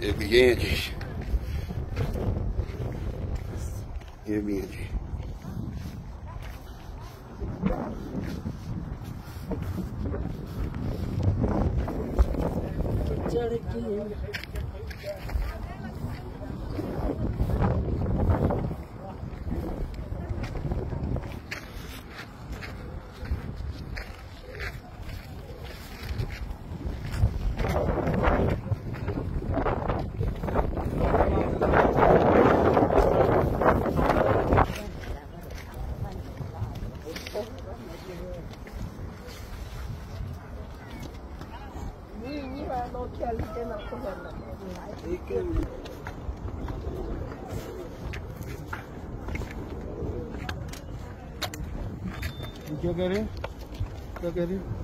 एक ये है जी, ये भी है जी। क्या कह रहे हैं, क्या कह रहे हैं?